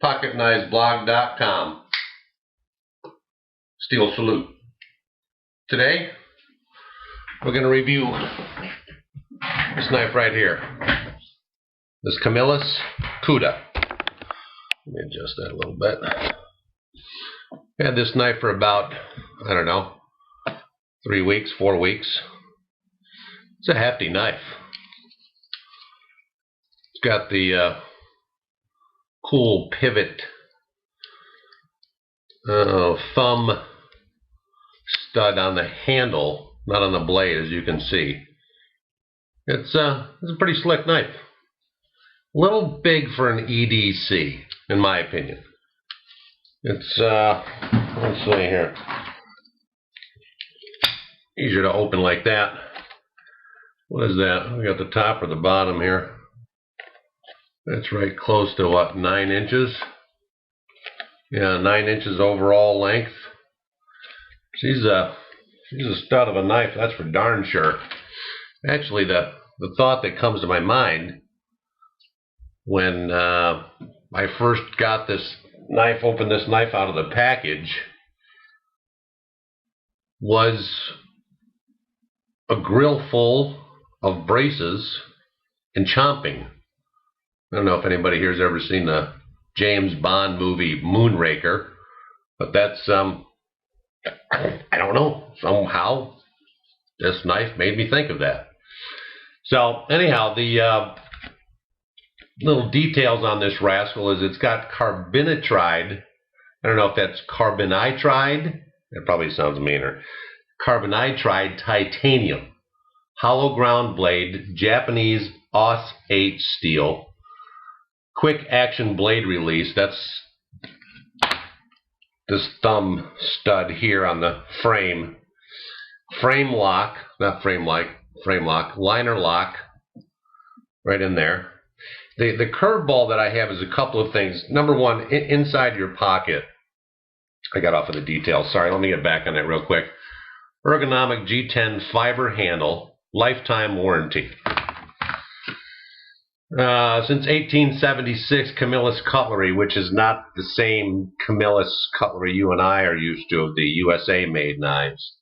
PocketKnifesBlog.com. Steel salute. Today, we're going to review this knife right here. This Camillus Cuda. Let me adjust that a little bit. I had this knife for about, I don't know, 3 weeks, 4 weeks. It's a hefty knife. It's got the cool pivot thumb stud on the handle, not on the blade, as you can see. It's a pretty slick knife. A little big for an EDC, in my opinion. It's let's see here. Easier to open like that. What is that? We got the top or the bottom here. That's right close to what, 9 inches? Yeah, 9 inches overall length. She's a stud of a knife, that's for darn sure. Actually, the thought that comes to my mind when I first got this knife, opened this knife out of the package, was a grill full of braces and chomping. I don't know if anybody here has ever seen the James Bond movie Moonraker, but that's I don't know, somehow this knife made me think of that. So anyhow, the little details on this rascal is it's got carbonitride. I don't know if that's carbonitride. That probably sounds meaner. Carbonitride titanium, hollow ground blade, Japanese Aus 8 steel, quick action blade release. That's this thumb stud here on the frame. Frame lock, not frame lock, liner lock right in there. The curveball that I have is a couple of things. Number one, inside your pocket, I got off of the details. Sorry, let me get back on that real quick. Ergonomic G10 fiber handle, lifetime warranty. Since 1876, Camillus cutlery, which is not the same Camillus cutlery you and I are used to of the USA-made knives,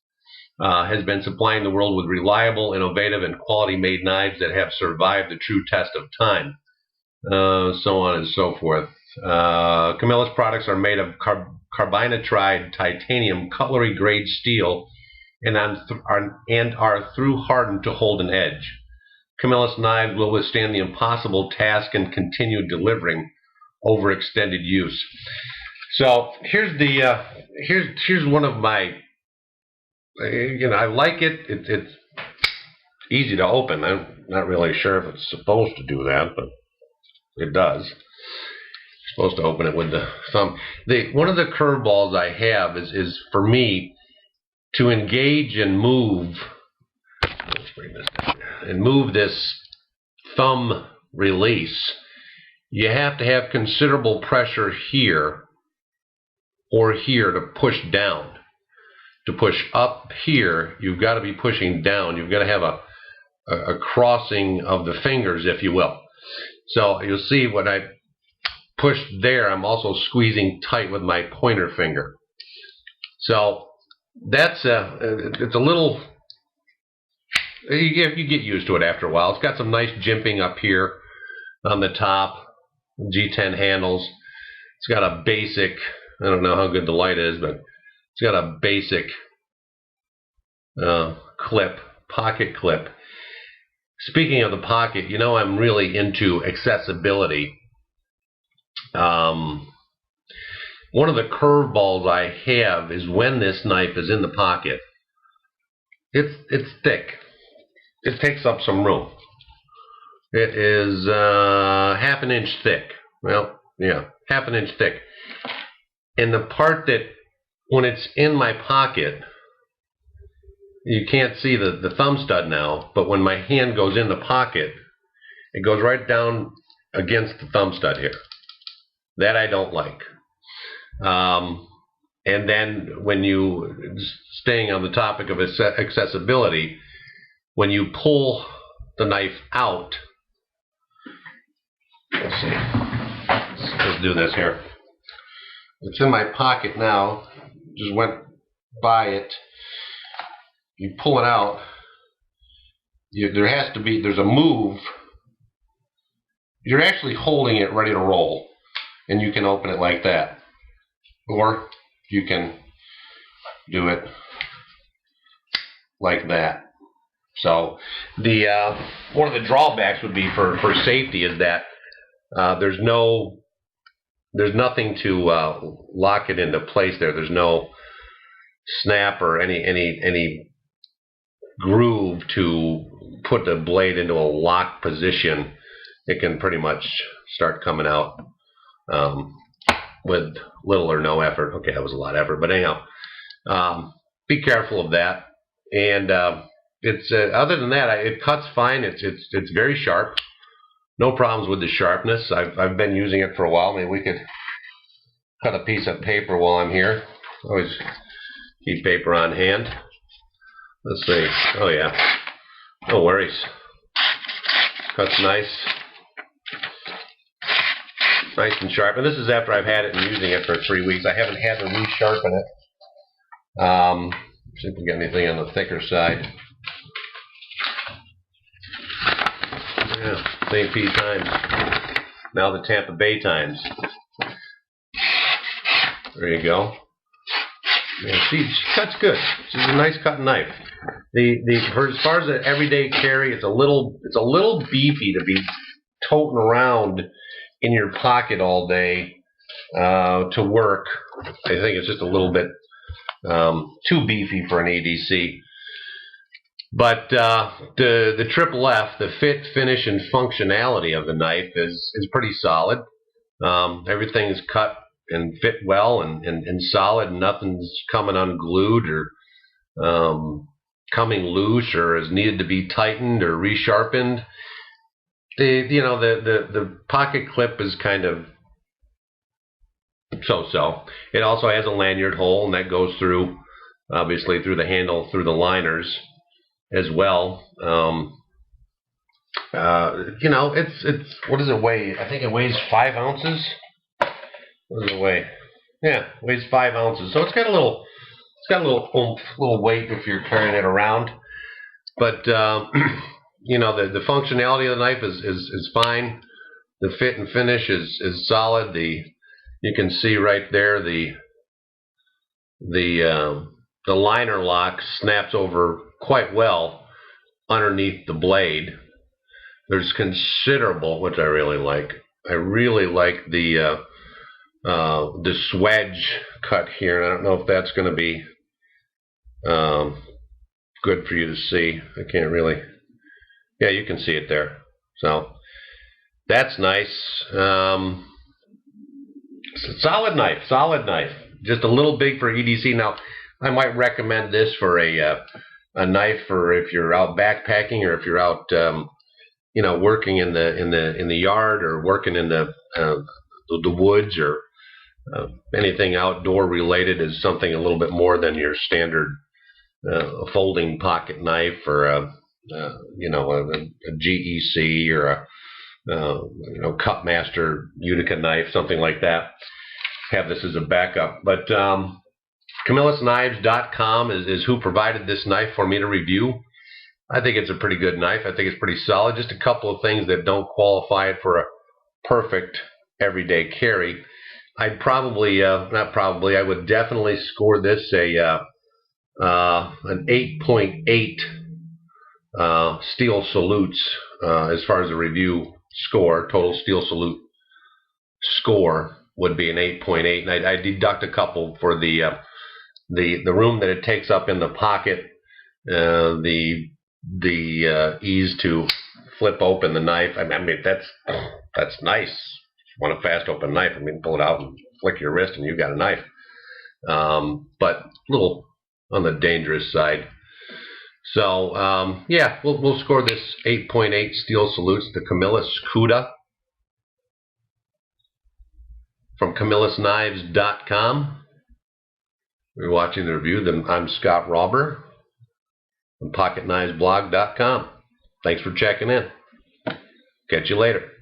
has been supplying the world with reliable, innovative, and quality-made knives that have survived the true test of time. So on and so forth. Camillus products are made of carbonitride titanium cutlery-grade steel and are through hardened to hold an edge. Camillus knives will withstand the impossible task and continue delivering over extended use. So here's the here's one of my, I like it. It's easy to open. I'm not really sure if it's supposed to do that, but it does. You're supposed to open it with the thumb. One of the curveballs I have is for me to engage and move. Let's bring this down. And move this thumb release, you have to have considerable pressure here or here to push down. To push up here, you've got to be pushing down. You've got to have a crossing of the fingers, if you will. So you'll see when I push there, I'm also squeezing tight with my pointer finger. So that's it's a little. You get used to it after a while. It's got some nice jimping up here on the top, G10 handles. It's got a basic, I don't know how good the light is, but it's got a basic clip, pocket clip. Speaking of the pocket, I'm really into accessibility. One of the curveballs I have is when this knife is in the pocket, it's thick. It takes up some room. It is half an inch thick. Well, yeah, half an inch thick. And the part that, when it's in my pocket, you can't see the thumb stud now, but when my hand goes in the pocket, it goes right down against the thumb stud here. That I don't like. And then when staying on the topic of accessibility, when you pull the knife out, let's see, let's do this here. It's in my pocket now. Just went by it. You pull it out. There's a move. You're actually holding it ready to roll, and you can open it like that, or you can do it like that. So the one of the drawbacks would be for safety is that there's nothing to lock it into place there. There's no snap or any groove to put the blade into a locked position. It can pretty much start coming out with little or no effort. Okay, that was a lot of effort, but anyhow, be careful of that. And it's other than that, it cuts fine. It's very sharp. No problems with the sharpness. I've been using it for a while. Maybe we could cut a piece of paper while I'm here. Always keep paper on hand. Let's see. Oh yeah, no worries. Cuts nice. Nice and sharp. And this is after I've had it and using it for 3 weeks. I haven't had to resharpen it. See if we get anything on the thicker side. Yeah, St. Pete times. Now the Tampa Bay times. There you go. Yeah, she cuts good. She's a nice cutting knife. For as far as an everyday carry, it's a little beefy to be toting around in your pocket all day to work. I think it's just a little bit too beefy for an ADC. But the triple F, the fit, finish, and functionality of the knife is pretty solid. Everything is cut and fit well and solid. Nothing's coming unglued or coming loose or is needed to be tightened or resharpened. The pocket clip is kind of so-so. It also has a lanyard hole, and that goes through, obviously, through the handle, through the liners as well. It's what does it weigh? I think it weighs 5 ounces. What does it weigh? Yeah, it weighs 5 ounces. So it's got a little oomph, little weight if you're carrying it around. But the functionality of the knife is fine. The fit and finish is solid. You can see right there the liner lock snaps over quite well underneath the blade. There's considerable, which I really like. I really like the swedge cut here. I don't know if that's going to be good for you to see. I can't really. Yeah, you can see it there. So that's nice. Solid knife. Just a little big for EDC. Now, I might recommend this for a knife for if you're out backpacking or if you're out, working in the yard or working in the woods or anything outdoor related. Is something a little bit more than your standard folding pocket knife or a GEC or a Cutmaster Utica knife, something like that. Have this as a backup. But CamillusKnives.com is who provided this knife for me to review. I think it's a pretty good knife. I think it's pretty solid. Just a couple of things that don't qualify it for a perfect everyday carry. I'd probably, I would definitely score this an 8.8 Steel Salutes as far as the review score. Total Steel Salute score would be an 8.8, and I deduct a couple for the room that it takes up in the pocket, the ease to flip open the knife. I mean that's nice. If you want a fast open knife, pull it out and flick your wrist and you've got a knife. But a little on the dangerous side. So yeah, we'll score this 8.8 Steel Salutes to Camillus Cuda from CamillusKnives.com. We're watching the review. I'm Scott Rauber from PocketKnivesBlog.com. Thanks for checking in. Catch you later.